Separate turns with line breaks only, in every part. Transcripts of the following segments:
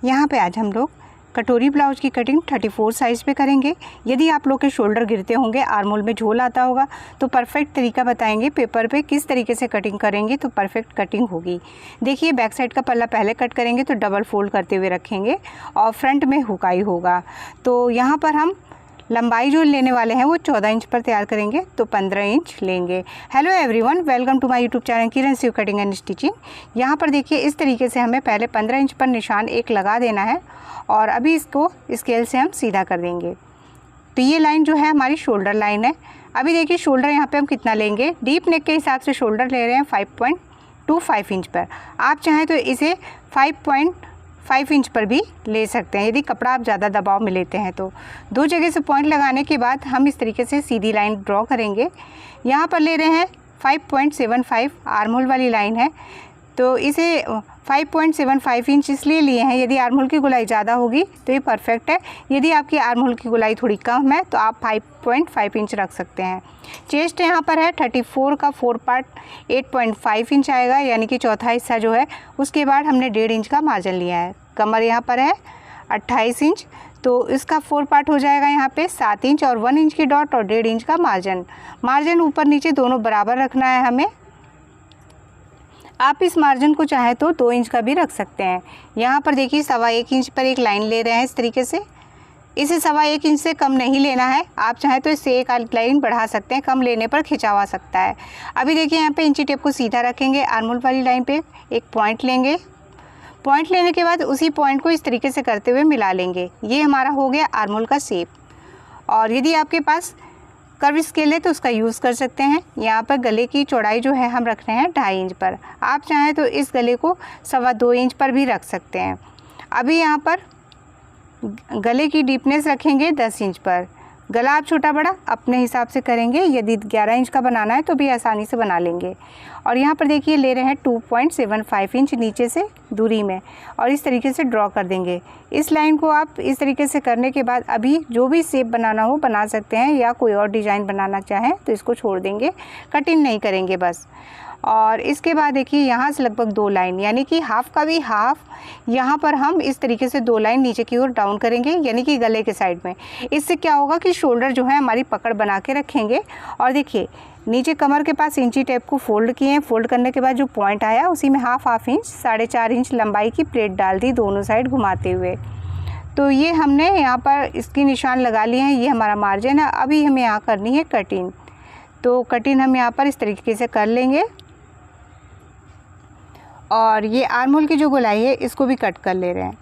यहाँ पे आज हम लोग कटोरी ब्लाउज की कटिंग 34 साइज़ पे करेंगे। यदि आप लोग के शोल्डर गिरते होंगे, आर्म होल में झोल आता होगा, तो परफेक्ट तरीका बताएंगे पेपर पे किस तरीके से कटिंग करेंगे तो परफेक्ट कटिंग होगी। देखिए, बैक साइड का पल्ला पहले कट करेंगे तो डबल फोल्ड करते हुए रखेंगे और फ्रंट में हुकाई होगा। तो यहाँ पर हम लंबाई जो लेने वाले हैं वो 14 इंच पर तैयार करेंगे, तो 15 इंच लेंगे। Hello everyone, welcome to my YouTube channel Kiran Shiv cutting and stitching. यहाँ पर देखिए, इस तरीके से हमें पहले 15 इंच पर निशान एक लगा देना है और अभी इसको स्केल से हम सीधा कर देंगे। तो ये लाइन जो है हमारी शोल्डर लाइन है। अभी देखिए, शोल्डर यहाँ पे हम कितना लेंगे, डीप नेक के हिसाब से शोल्डर ले रहे हैं 5.25 इंच पर। आप चाहें तो इसे 5.5 इंच पर भी ले सकते हैं, यदि कपड़ा आप ज़्यादा दबाव में लेते हैं तो। दो जगह से पॉइंट लगाने के बाद हम इस तरीके से सीधी लाइन ड्रॉ करेंगे। यहाँ पर ले रहे हैं 5.75, आर्म होल वाली लाइन है, तो इसे 5.75 इंच इसलिए लिए हैं, यदि आर्म होल की गोलाई ज़्यादा होगी तो ये परफेक्ट है। यदि आपकी आर्म होल की गोलाई थोड़ी कम है तो आप 5.5 इंच रख सकते हैं। चेस्ट यहाँ पर है 34 का 4 पार्ट 8.5 इंच आएगा, यानी कि चौथा हिस्सा जो है। उसके बाद हमने 1.5 इंच का मार्जिन लिया है। कमर यहाँ पर है 28 इंच, तो इसका 4 पार्ट हो जाएगा यहाँ पे 7 इंच और 1 इंच की डॉट और 1.5 इंच का मार्जिन ऊपर नीचे दोनों बराबर रखना है हमें। आप इस मार्जिन को चाहे तो 2 इंच का भी रख सकते हैं। यहाँ पर देखिए, 1.25 इंच पर एक लाइन ले रहे हैं इस तरीके से। इसे 1.25 इंच से कम नहीं लेना है, आप चाहें तो इससे एक लाइन बढ़ा सकते हैं, कम लेने पर खिंचाव आ सकता है। अभी देखिए, यहाँ पे इंची टेप को सीधा रखेंगे, आर्म होल वाली लाइन पे एक पॉइंट लेंगे। पॉइंट लेने के बाद उसी पॉइंट को इस तरीके से करते हुए मिला लेंगे। ये हमारा हो गया आर्म होल का शेप। और यदि आपके पास कर्व स्केल है तो उसका यूज़ कर सकते हैं। यहाँ पर गले की चौड़ाई जो है हम रख रहे हैं 2.5 इंच पर। आप चाहें तो इस गले को 2.25 इंच पर भी रख सकते हैं। अभी यहाँ पर गले की डीपनेस रखेंगे 10 इंच पर। गला आप छोटा बड़ा अपने हिसाब से करेंगे, यदि 11 इंच का बनाना है तो भी आसानी से बना लेंगे। और यहाँ पर देखिए, ले रहे हैं 2.75 इंच नीचे से दूरी में और इस तरीके से ड्रॉ कर देंगे। इस लाइन को आप इस तरीके से करने के बाद अभी जो भी शेप बनाना हो बना सकते हैं, या कोई और डिज़ाइन बनाना चाहें तो इसको छोड़ देंगे, कटिंग नहीं करेंगे बस। और इसके बाद देखिए, यहाँ से लगभग 2 लाइन, यानी कि हाफ का भी हाफ, यहाँ पर हम इस तरीके से 2 लाइन नीचे की ओर डाउन करेंगे, यानी कि गले के साइड में। इससे क्या होगा कि शोल्डर जो है हमारी पकड़ बना के रखेंगे। और देखिए, नीचे कमर के पास इंची टेप को फोल्ड किए हैं। फोल्ड करने के बाद जो पॉइंट आया उसी में हाफ इंच 4.5 इंच लंबाई की प्लेट डाल दी दोनों साइड घुमाते हुए। तो ये हमने यहाँ पर इसकी निशान लगा लिए हैं। ये हमारा मार्जिन है। अभी हमें यहाँ करनी है कटिंग, तो कटिंग हम यहाँ पर इस तरीके से कर लेंगे। और ये आर्म होल की जो गोलाई है इसको भी कट कर ले रहे हैं।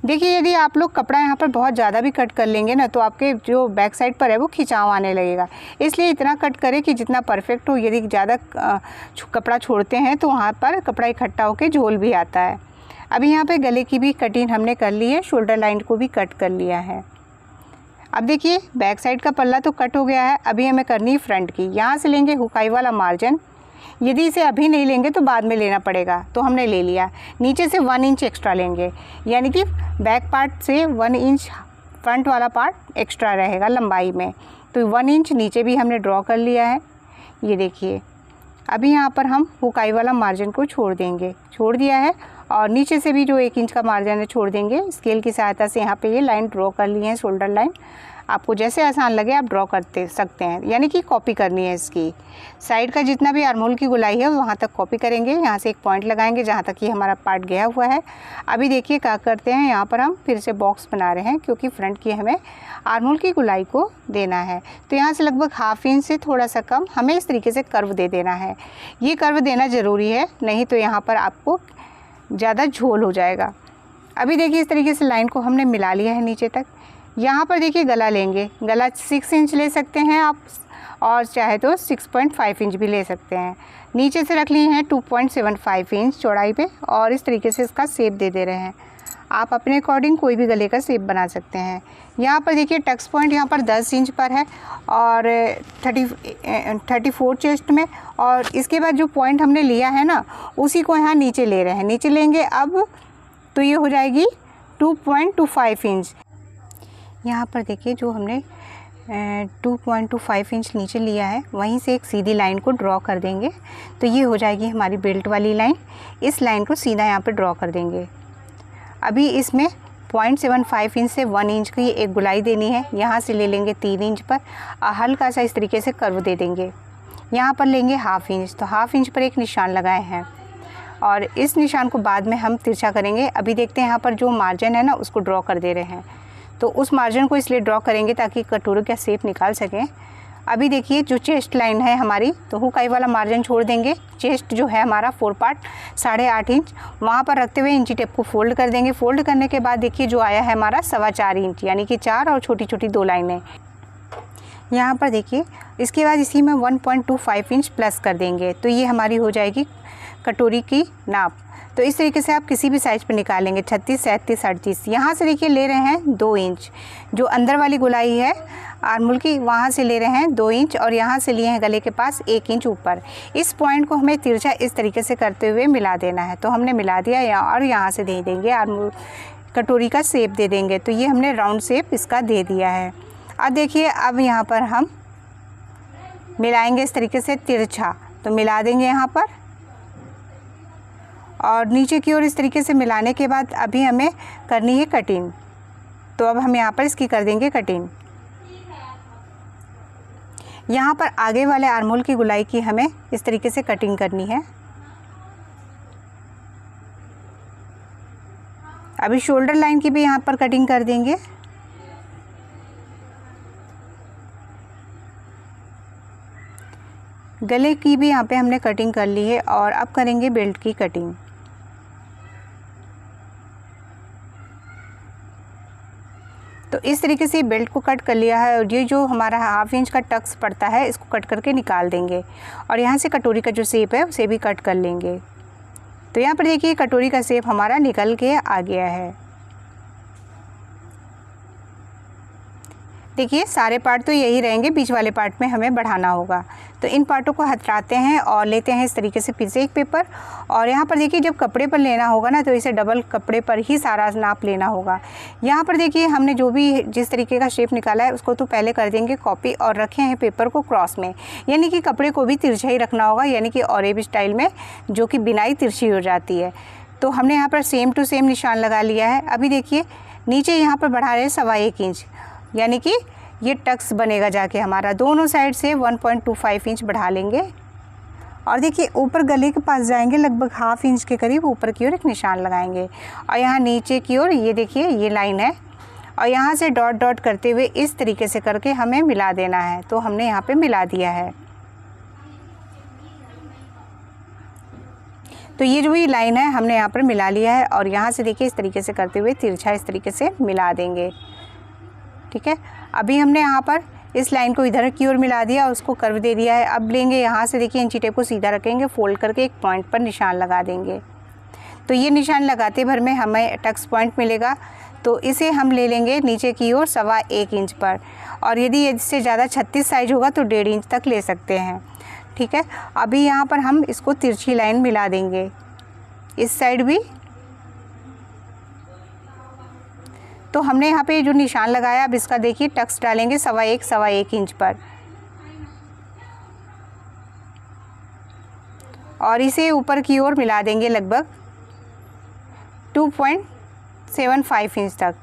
देखिए, यदि आप लोग कपड़ा यहाँ पर बहुत ज़्यादा भी कट कर लेंगे ना, तो आपके जो बैक साइड पर है वो खिंचाव आने लगेगा। इसलिए इतना कट करें कि जितना परफेक्ट हो। यदि ज़्यादा कपड़ा छोड़ते हैं तो वहाँ पर कपड़ा इकट्ठा होकर झोल भी आता है। अभी यहाँ पे गले की भी कटिंग हमने कर ली है, शोल्डर लाइन को भी कट कर लिया है। अब देखिए, बैक साइड का पल्ला तो कट हो गया है। अभी हमें करनी है फ्रंट की। यहाँ से लेंगे हुकाई वाला मार्जिन। यदि इसे अभी नहीं लेंगे तो बाद में लेना पड़ेगा, तो हमने ले लिया। नीचे से 1 इंच एक्स्ट्रा लेंगे, यानी कि बैक पार्ट से 1 इंच फ्रंट वाला पार्ट एक्स्ट्रा रहेगा लंबाई में। तो 1 इंच नीचे भी हमने ड्रॉ कर लिया है। ये देखिए, अभी यहाँ पर हम हुकाई वाला मार्जिन को छोड़ दिया है। और नीचे से भी जो 1 इंच का मार्जिन है छोड़ देंगे। स्केल की सहायता से यहाँ पे ये लाइन ड्रॉ कर ली है, शोल्डर लाइन। आपको जैसे आसान लगे आप ड्रॉ करते सकते हैं, यानी कि कॉपी करनी है इसकी। साइड का जितना भी आर्म होल की गोलाई है वहाँ तक कॉपी करेंगे। यहाँ से एक पॉइंट लगाएंगे जहाँ तक ये हमारा पार्ट गया हुआ है। अभी देखिए क्या करते हैं, यहाँ पर हम फिर से बॉक्स बना रहे हैं, क्योंकि फ्रंट की हमें आर्म होल की गोलाई को देना है। तो यहाँ से लगभग ½ इंच से थोड़ा सा कम हमें इस तरीके से कर्व दे देना है। ये कर्व देना ज़रूरी है, नहीं तो यहाँ पर आपको ज़्यादा झोल हो जाएगा। अभी देखिए, इस तरीके से लाइन को हमने मिला लिया है नीचे तक। यहाँ पर देखिए, गला लेंगे। गला 6 इंच ले सकते हैं आप, और चाहे तो 6.5 इंच भी ले सकते हैं। नीचे से रख लिए हैं 2.75 इंच चौड़ाई पे, और इस तरीके से इसका शेप दे रहे हैं। आप अपने अकॉर्डिंग कोई भी गले का शेप बना सकते हैं। यहाँ पर देखिए, टक्स पॉइंट यहाँ पर 10 इंच पर है और 34 चेस्ट में। और इसके बाद जो पॉइंट हमने लिया है ना, उसी को यहाँ नीचे ले रहे हैं। नीचे लेंगे अब, तो ये हो जाएगी 2.25 इंच। यहाँ पर देखिए, जो हमने 2.25 इंच नीचे लिया है, वहीं से एक सीधी लाइन को ड्रॉ कर देंगे। तो ये हो जाएगी हमारी बेल्ट वाली लाइन। इस लाइन को सीधा यहाँ पे ड्रॉ कर देंगे। अभी इसमें 0.75 इंच से 1 इंच की एक गुलाई देनी है। यहाँ से ले लेंगे 3 इंच पर हल्का सा इस तरीके से कर्व दे देंगे। यहाँ पर लेंगे 1/2 इंच, तो 1/2 इंच पर एक निशान लगाए हैं और इस निशान को बाद में हम तिरछा करेंगे। अभी देखते हैं यहाँ पर जो मार्जिन है ना उसको ड्रॉ कर दे रहे हैं, तो उस मार्जिन को इसलिए ड्रॉ करेंगे ताकि कटोरी का शेप निकाल सकें। अभी देखिए जो चेस्ट लाइन है हमारी, तो हुक आई वाला मार्जिन छोड़ देंगे। चेस्ट जो है हमारा 4 पार्ट 8.5 इंच वहाँ पर रखते हुए इंची टेप को फोल्ड कर देंगे। फोल्ड करने के बाद देखिए जो आया है हमारा 4.25 इंच, यानी कि 4 और छोटी छोटी 2 लाइनें यहाँ पर देखिए। इसके बाद इसी में 1.25 इंच प्लस कर देंगे, तो ये हमारी हो जाएगी कटोरी की नाप। तो इस तरीके से आप किसी भी साइज़ पर निकालेंगे 36, 37, 38। यहाँ से देखिए ले रहे हैं 2 इंच, जो अंदर वाली गुलाई है आर्महोल की वहाँ से ले रहे हैं 2 इंच और यहाँ से लिए हैं गले के पास 1 इंच ऊपर। इस पॉइंट को हमें तिरछा इस तरीके से करते हुए मिला देना है। तो हमने मिला दिया और यहाँ से दे देंगे आर्महोल कटोरी का शेप दे देंगे। तो ये हमने राउंड शेप इसका दे दिया है। अब देखिए अब यहाँ पर हम मिलाएंगे इस तरीके से तिरछा, तो मिला देंगे यहाँ पर और नीचे की ओर इस तरीके से मिलाने के बाद अभी हमें करनी है कटिंग। तो अब हम यहाँ पर इसकी कर देंगे कटिंग। यहाँ पर आगे वाले आर्महोल की गुलाई की हमें इस तरीके से कटिंग करनी है। अभी शोल्डर लाइन की भी यहाँ पर कटिंग कर देंगे। गले की भी यहाँ पे हमने कटिंग कर ली है और अब करेंगे बेल्ट की कटिंग। तो इस तरीके से बेल्ट को कट कर लिया है और ये जो हमारा 1/2 इंच का टक्स पड़ता है इसको कट करके निकाल देंगे और यहाँ से कटोरी का जो शेप है उसे भी कट कर लेंगे। तो यहाँ पर देखिए कटोरी का शेप हमारा निकल के आ गया है। देखिए सारे पार्ट तो यही रहेंगे, बीच वाले पार्ट में हमें बढ़ाना होगा। तो इन पार्टों को हटाते हैं और लेते हैं इस तरीके से फिर से एक पेपर और यहाँ पर देखिए जब कपड़े पर लेना होगा ना तो इसे डबल कपड़े पर ही सारा नाप लेना होगा। यहाँ पर देखिए हमने जो भी जिस तरीके का शेप निकाला है उसको तो पहले कर देंगे कॉपी और रखे हैं पेपर को क्रॉस में, यानी कि कपड़े को भी तिरछा ही रखना होगा, यानी कि ऑरेब स्टाइल में जो कि बिनाई तिरछी हो जाती है। तो हमने यहाँ पर सेम टू सेम निशान लगा लिया है। अभी देखिए नीचे यहाँ पर बढ़ा रहे हैं 1.25 इंच, यानी कि ये टक्स बनेगा जाके हमारा। दोनों साइड से 1.25 इंच बढ़ा लेंगे और देखिए ऊपर गले के पास जाएंगे लगभग 1/2 इंच के करीब ऊपर की ओर एक निशान लगाएंगे और यहाँ नीचे की ओर ये देखिए ये लाइन है और यहाँ से डॉट डॉट करते हुए इस तरीके से करके हमें मिला देना है। तो हमने यहाँ पे मिला दिया है। तो ये जो भी लाइन है हमने यहाँ पर मिला लिया है और यहाँ से देखिए इस तरीके से करते हुए तिरछा इस तरीके से मिला देंगे। ठीक है, अभी हमने यहाँ पर इस लाइन को इधर की ओर मिला दिया और उसको कर्व दे दिया है। अब लेंगे यहाँ से देखिए इंची टेप को सीधा रखेंगे, फोल्ड करके एक पॉइंट पर निशान लगा देंगे। तो ये निशान लगाते भर में हमें टक्स पॉइंट मिलेगा। तो इसे हम ले लेंगे नीचे की ओर 1.25 इंच पर और यदि इससे ज़्यादा 36 साइज होगा तो 1.5 इंच तक ले सकते हैं। ठीक है, अभी यहाँ पर हम इसको तिरछी लाइन मिला देंगे, इस साइड भी। तो हमने यहाँ पे जो निशान लगाया अब इसका देखिए टक्स डालेंगे 1.25 इंच पर और इसे ऊपर की ओर मिला देंगे लगभग 2.75 इंच तक।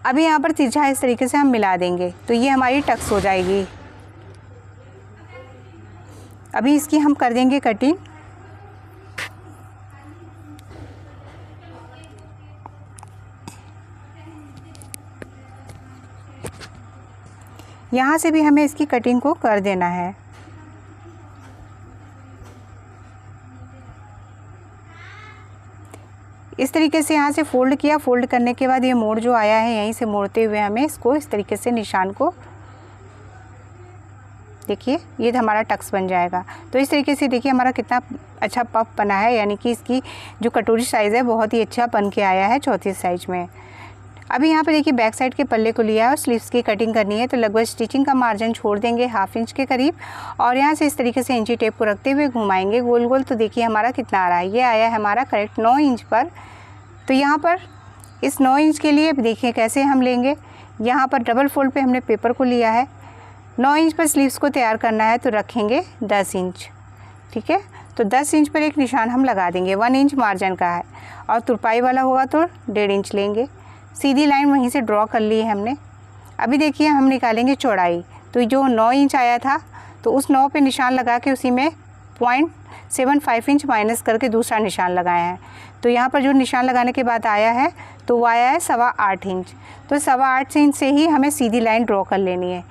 अभी यहाँ पर तिरछा इस तरीके से हम मिला देंगे तो ये हमारी टक्स हो जाएगी। अभी इसकी हम कर देंगे कटिंग। यहाँ से भी हमें इसकी कटिंग को कर देना है। इस तरीके से यहाँ से फोल्ड किया, फोल्ड करने के बाद ये मोड़ जो आया है यहीं से मोड़ते हुए हमें इसको इस तरीके से निशान को देखिए ये हमारा टक्स बन जाएगा। तो इस तरीके से देखिए हमारा कितना अच्छा पफ बना है, यानी कि इसकी जो कटोरी साइज़ है बहुत ही अच्छा बन के आया है 34 साइज में। अभी यहाँ पे देखिए बैक साइड के पल्ले को लिया है और स्लीव्स की कटिंग करनी है। तो लगभग स्टिचिंग का मार्जिन छोड़ देंगे 1/2 इंच के करीब और यहाँ से इस तरीके से इंची टेप को रखते हुए घुमाएंगे गोल गोल। तो देखिए हमारा कितना आ रहा है, ये आया है हमारा करेक्ट 9 इंच पर। तो यहाँ पर इस 9 इंच के लिए देखिए कैसे हम लेंगे। यहाँ पर डबल फोल्ड पे हमने पेपर को लिया है, 9 इंच पर स्लीव्स को तैयार करना है तो रखेंगे 10 इंच। ठीक है, तो 10 इंच पर एक निशान हम लगा देंगे, 1 इंच मार्जिन का है, और तुरपाई वाला होगा तो 1.5 इंच लेंगे। सीधी लाइन वहीं से ड्रॉ कर ली है हमने। अभी देखिए हम निकालेंगे चौड़ाई, तो जो 9 इंच आया था तो उस 9 पे निशान लगा के उसी में 0.75 इंच माइनस करके दूसरा निशान लगाया है। तो यहाँ पर जो निशान लगाने के बाद आया है तो वो आया है 8.25 इंच। तो 8.25 इंच से ही हमें सीधी लाइन ड्रॉ कर लेनी है।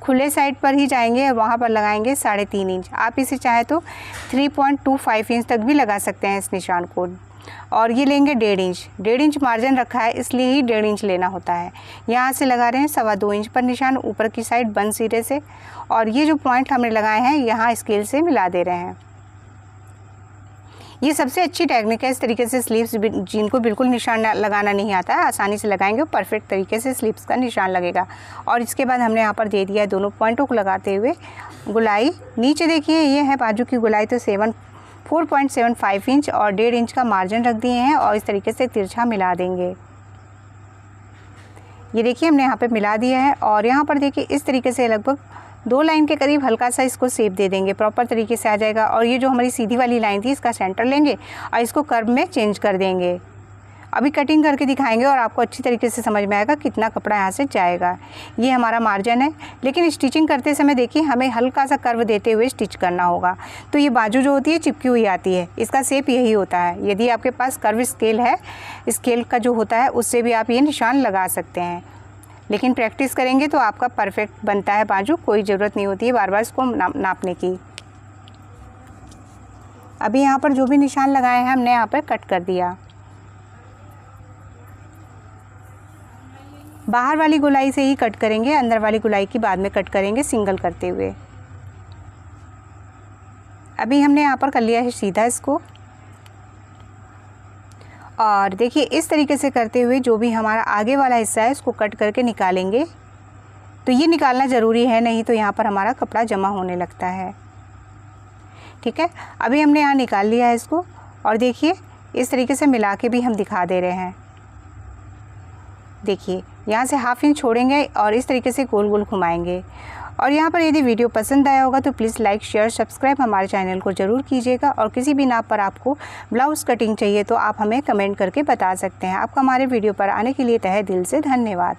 खुले साइड पर ही जाएंगे और वहाँ पर लगाएंगे 3.5 इंच। आप इसे चाहे तो 3.25 इंच तक भी लगा सकते हैं इस निशान को। और ये लेंगे 1.5 इंच। 1.5 इंच मार्जिन रखा है इसलिए ही 1.5 इंच लेना होता है। यहाँ से लगा रहे हैं 2.25 इंच पर निशान ऊपर की साइड बंद सिरे से, और ये जो पॉइंट हमने लगाए हैं यहाँ स्केल से मिला दे रहे हैं। ये सबसे अच्छी टेक्निक है। इस तरीके से स्लीव्स जिनको बिल्कुल निशान लगाना नहीं आता है आसानी से लगाएंगे, परफेक्ट तरीके से स्लीव्स का निशान लगेगा। और इसके बाद हमने यहाँ पर दे दिया है दोनों पॉइंटों को लगाते हुए गुलाई। नीचे देखिए ये है बाजू की गुलाई, तो 4.75 इंच और 1.5 इंच का मार्जिन रख दिए हैं और इस तरीके से तिरछा मिला देंगे। ये देखिए हमने यहाँ पे मिला दिया है और यहाँ पर देखिए इस तरीके से लगभग 2 लाइन के करीब हल्का सा इसको शेप दे देंगे, प्रॉपर तरीके से आ जाएगा। और ये जो हमारी सीधी वाली लाइन थी इसका सेंटर लेंगे और इसको कर्व में चेंज कर देंगे। अभी कटिंग करके दिखाएंगे और आपको अच्छी तरीके से समझ में आएगा कितना कपड़ा यहाँ से जाएगा। ये हमारा मार्जिन है, लेकिन स्टिचिंग करते समय देखिए हमें हल्का सा कर्व देते हुए स्टिच करना होगा। तो ये बाजू जो होती है चिपकी हुई आती है, इसका शेप यही होता है। यदि आपके पास कर्व स्केल है, स्केल का जो होता है उससे भी आप ये निशान लगा सकते हैं, लेकिन प्रैक्टिस करेंगे तो आपका परफेक्ट बनता है बाजू। कोई ज़रूरत नहीं होती है बार बार इसको नापने की। अभी यहाँ पर जो भी निशान लगाए हैं हमने यहाँ पर कट कर दिया। बाहर वाली गोलाई से ही कट करेंगे, अंदर वाली गोलाई की बाद में कट करेंगे सिंगल करते हुए। अभी हमने यहाँ पर कर लिया है सीधा इसको, और देखिए इस तरीके से करते हुए जो भी हमारा आगे वाला हिस्सा है इसको कट करके निकालेंगे। तो ये निकालना ज़रूरी है, नहीं तो यहाँ पर हमारा कपड़ा जमा होने लगता है। ठीक है, अभी हमने यहाँ निकाल लिया है इसको, और देखिए इस तरीके से मिला के भी हम दिखा दे रहे हैं। देखिए यहाँ से 1/2 इंच छोड़ेंगे और इस तरीके से गोल गोल घुमाएंगे। और यहाँ पर यदि वीडियो पसंद आया होगा तो प्लीज़ लाइक शेयर सब्सक्राइब हमारे चैनल को ज़रूर कीजिएगा। और किसी भी नाप पर आपको ब्लाउज़ कटिंग चाहिए तो आप हमें कमेंट करके बता सकते हैं। आपका हमारे वीडियो पर आने के लिए तहे दिल से धन्यवाद।